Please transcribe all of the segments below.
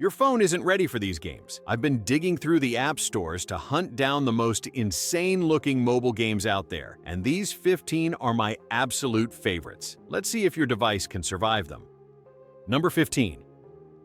Your phone isn't ready for these games. I've been digging through the app stores to hunt down the most insane-looking mobile games out there, and these 15 are my absolute favorites. Let's see if your device can survive them. Number 15.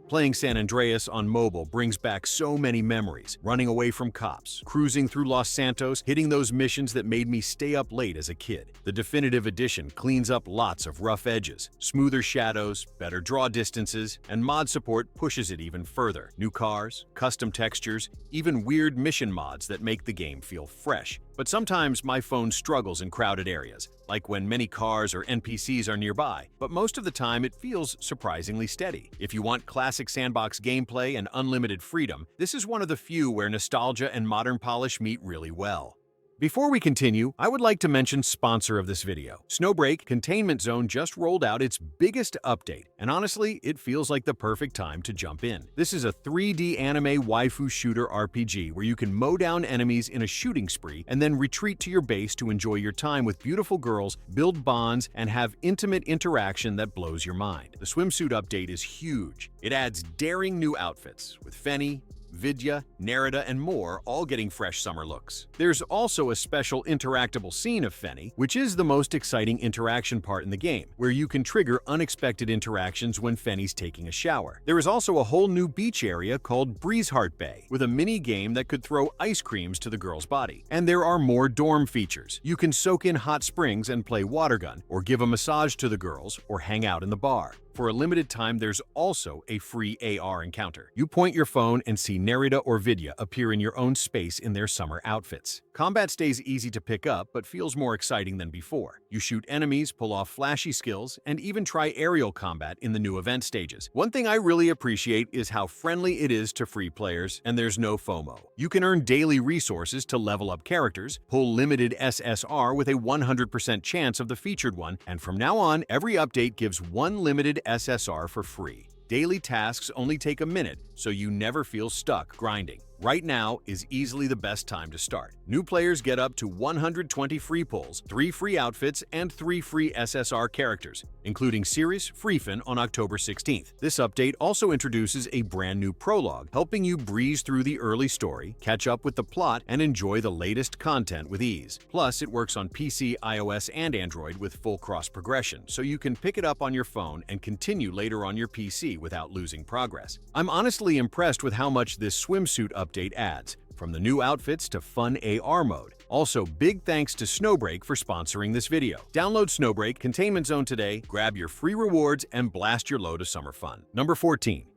Playing San Andreas on mobile brings back so many memories. Running away from cops, cruising through Los Santos, hitting those missions that made me stay up late as a kid. The definitive edition cleans up lots of rough edges, smoother shadows, better draw distances, and mod support pushes it even further. New cars, custom textures, even weird mission mods that make the game feel fresh. But sometimes my phone struggles in crowded areas, like when many cars or NPCs are nearby, but most of the time it feels surprisingly steady. If you want classic sandbox gameplay and unlimited freedom, this is one of the few where nostalgia and modern polish meet really well. Before we continue, I would like to mention sponsor of this video. Snowbreak Containment Zone just rolled out its biggest update, and honestly, it feels like the perfect time to jump in. This is a 3D anime waifu shooter RPG where you can mow down enemies in a shooting spree and then retreat to your base to enjoy your time with beautiful girls, build bonds, and have intimate interaction that blows your mind. The swimsuit update is huge. It adds daring new outfits, with Fenny, Vidya, Narita, and more all getting fresh summer looks. There's also a special interactable scene of Fenny, which is the most exciting interaction part in the game, where you can trigger unexpected interactions when Fenny's taking a shower. There is also a whole new beach area called Breezeheart Bay, with a mini-game that could throw ice creams to the girl's body. And there are more dorm features. You can soak in hot springs and play water gun, or give a massage to the girls, or hang out in the bar. For a limited time, there's also a free AR encounter. You point your phone and see Narita or Vidya appear in your own space in their summer outfits. Combat stays easy to pick up, but feels more exciting than before. You shoot enemies, pull off flashy skills, and even try aerial combat in the new event stages. One thing I really appreciate is how friendly it is to free players, and there's no FOMO. You can earn daily resources to level up characters, pull limited SSR with a 100% chance of the featured one, and from now on, every update gives one limited SSR for free. Daily tasks only take a minute, so you never feel stuck grinding. Right now is easily the best time to start. New players get up to 120 free pulls, 3 free outfits, and 3 free SSR characters, including Sirius Freefin on October 16th. This update also introduces a brand new prologue, helping you breeze through the early story, catch up with the plot, and enjoy the latest content with ease. Plus, it works on PC, iOS, and Android with full cross-progression, so you can pick it up on your phone and continue later on your PC without losing progress. I'm honestly impressed with how much this swimsuit update adds, from the new outfits to fun AR mode. Also, big thanks to Snowbreak for sponsoring this video. Download Snowbreak Containment Zone today, grab your free rewards, and blast your load of summer fun. Number 14.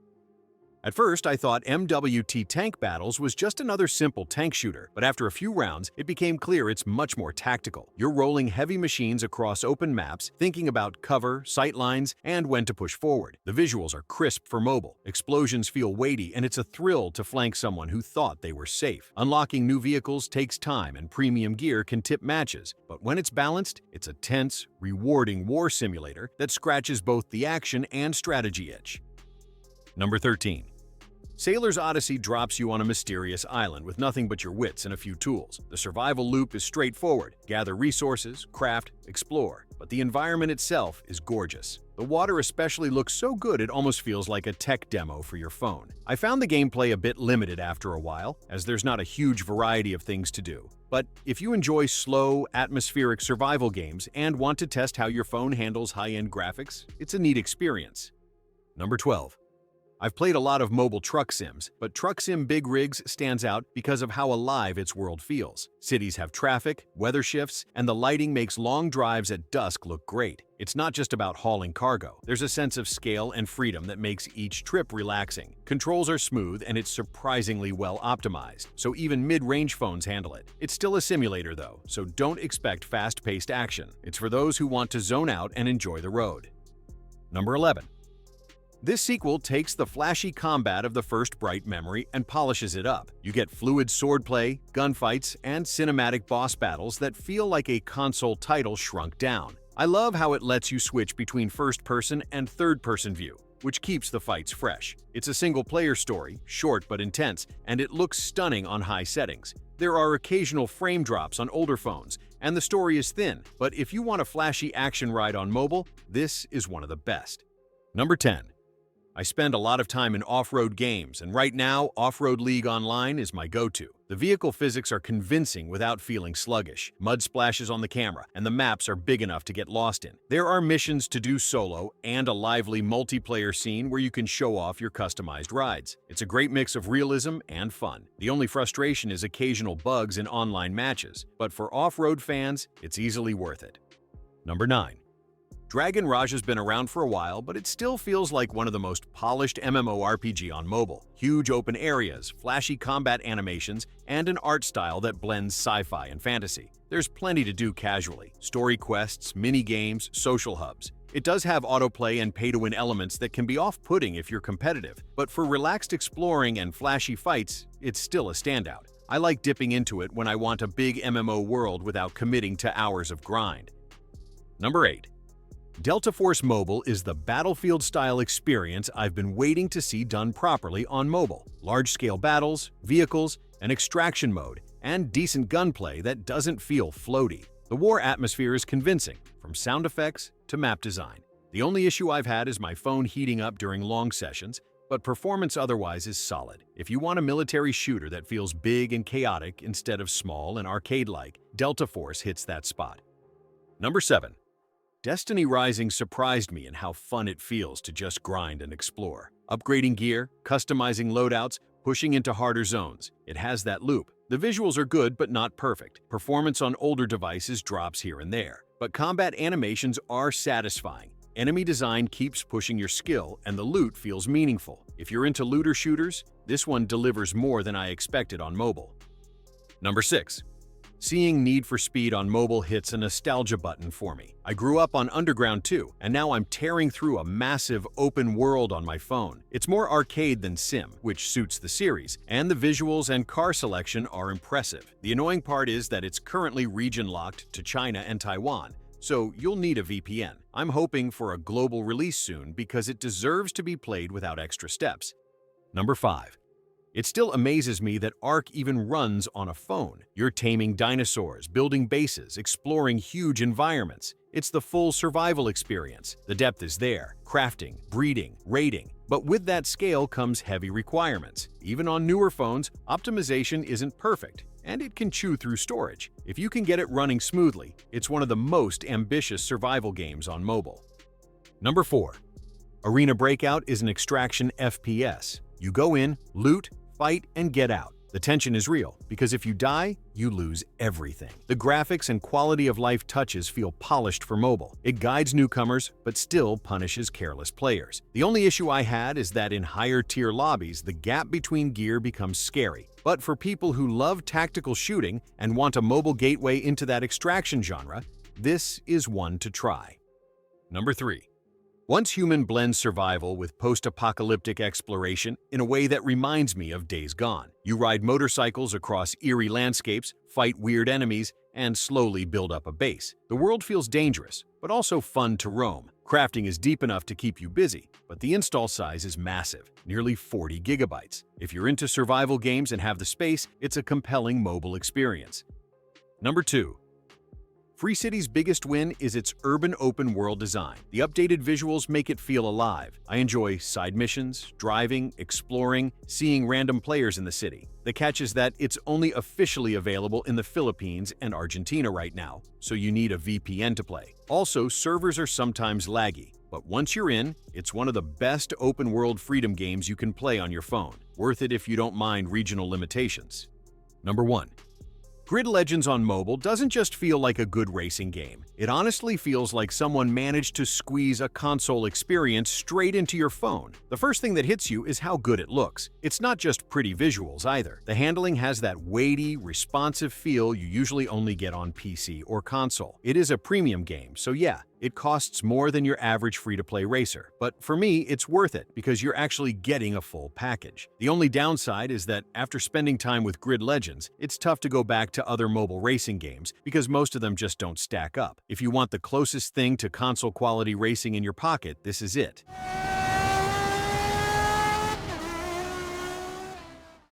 At first, I thought MWT Tank Battles was just another simple tank shooter, but after a few rounds, it became clear it's much more tactical. You're rolling heavy machines across open maps, thinking about cover, sight lines, and when to push forward. The visuals are crisp for mobile, explosions feel weighty, and it's a thrill to flank someone who thought they were safe. Unlocking new vehicles takes time, and premium gear can tip matches, but when it's balanced, it's a tense, rewarding war simulator that scratches both the action and strategy itch. Number 13. Sailor's Odyssey drops you on a mysterious island with nothing but your wits and a few tools. The survival loop is straightforward: gather resources, craft, explore. But the environment itself is gorgeous. The water especially looks so good it almost feels like a tech demo for your phone. I found the gameplay a bit limited after a while, as there's not a huge variety of things to do. But if you enjoy slow, atmospheric survival games and want to test how your phone handles high-end graphics, it's a neat experience. Number 12. I've played a lot of mobile truck sims, but Truck Sim Big Rigs stands out because of how alive its world feels. Cities have traffic, weather shifts, and the lighting makes long drives at dusk look great. It's not just about hauling cargo. There's a sense of scale and freedom that makes each trip relaxing. Controls are smooth and it's surprisingly well optimized, so even mid-range phones handle it. It's still a simulator though, so don't expect fast-paced action. It's for those who want to zone out and enjoy the road. Number 11. This sequel takes the flashy combat of the first bright memory and polishes it up. You get fluid swordplay, gunfights, and cinematic boss battles that feel like a console title shrunk down. I love how it lets you switch between first-person and third-person view, which keeps the fights fresh. It's a single-player story, short but intense, and it looks stunning on high settings. There are occasional frame drops on older phones, and the story is thin, but if you want a flashy action ride on mobile, this is one of the best. Number 10. I spend a lot of time in off-road games, and right now, Off-Road League Online is my go-to. The vehicle physics are convincing without feeling sluggish. Mud splashes on the camera, and the maps are big enough to get lost in. There are missions to do solo and a lively multiplayer scene where you can show off your customized rides. It's a great mix of realism and fun. The only frustration is occasional bugs in online matches, but for off-road fans, it's easily worth it. Number 9. Dragon Rage has been around for a while, but it still feels like one of the most polished MMORPG on mobile. Huge open areas, flashy combat animations, and an art style that blends sci-fi and fantasy. There's plenty to do casually: story quests, mini-games, social hubs. It does have autoplay and pay-to-win elements that can be off-putting if you're competitive, but for relaxed exploring and flashy fights, it's still a standout. I like dipping into it when I want a big MMO world without committing to hours of grind. Number 8. Delta Force Mobile is the Battlefield-style experience I've been waiting to see done properly on mobile. Large-scale battles, vehicles, an extraction mode, and decent gunplay that doesn't feel floaty. The war atmosphere is convincing, from sound effects to map design. The only issue I've had is my phone heating up during long sessions, but performance otherwise is solid. If you want a military shooter that feels big and chaotic instead of small and arcade-like, Delta Force hits that spot. Number 7. Destiny Rising surprised me in how fun it feels to just grind and explore. Upgrading gear, customizing loadouts, pushing into harder zones. It has that loop. The visuals are good but not perfect. Performance on older devices drops here and there. But combat animations are satisfying. Enemy design keeps pushing your skill, and the loot feels meaningful. If you're into looter shooters, this one delivers more than I expected on mobile. Number 6. Seeing Need for Speed on mobile hits a nostalgia button for me. I grew up on Underground 2, and now I'm tearing through a massive open world on my phone. It's more arcade than sim, which suits the series, and the visuals and car selection are impressive. The annoying part is that it's currently region-locked to China and Taiwan, so you'll need a VPN. I'm hoping for a global release soon because it deserves to be played without extra steps. Number 5. It still amazes me that Ark even runs on a phone. You're taming dinosaurs, building bases, exploring huge environments. It's the full survival experience. The depth is there: crafting, breeding, raiding. But with that scale comes heavy requirements. Even on newer phones, optimization isn't perfect, and it can chew through storage. If you can get it running smoothly, it's one of the most ambitious survival games on mobile. Number 4. Arena Breakout is an extraction FPS. You go in, loot, fight, and get out. The tension is real, because if you die, you lose everything. The graphics and quality of life touches feel polished for mobile. It guides newcomers, but still punishes careless players. The only issue I had is that in higher-tier lobbies, the gap between gear becomes scary. But for people who love tactical shooting and want a mobile gateway into that extraction genre, this is one to try. Number 3. Once Human blends survival with post-apocalyptic exploration in a way that reminds me of Days Gone. You ride motorcycles across eerie landscapes, fight weird enemies, and slowly build up a base. The world feels dangerous, but also fun to roam. Crafting is deep enough to keep you busy, but the install size is massive, nearly 40 gigabytes. If you're into survival games and have the space, it's a compelling mobile experience. Number 2. Free City's biggest win is its urban open-world design. The updated visuals make it feel alive. I enjoy side missions, driving, exploring, seeing random players in the city. The catch is that it's only officially available in the Philippines and Argentina right now, so you need a VPN to play. Also, servers are sometimes laggy, but once you're in, it's one of the best open-world freedom games you can play on your phone. Worth it if you don't mind regional limitations. Number 1. Grid Legends on mobile doesn't just feel like a good racing game. It honestly feels like someone managed to squeeze a console experience straight into your phone. The first thing that hits you is how good it looks. It's not just pretty visuals either. The handling has that weighty, responsive feel you usually only get on PC or console. It is a premium game, so yeah, it costs more than your average free-to-play racer. But for me, it's worth it because you're actually getting a full package. The only downside is that after spending time with Grid Legends, it's tough to go back to other mobile racing games because most of them just don't stack up. If you want the closest thing to console-quality racing in your pocket, this is it.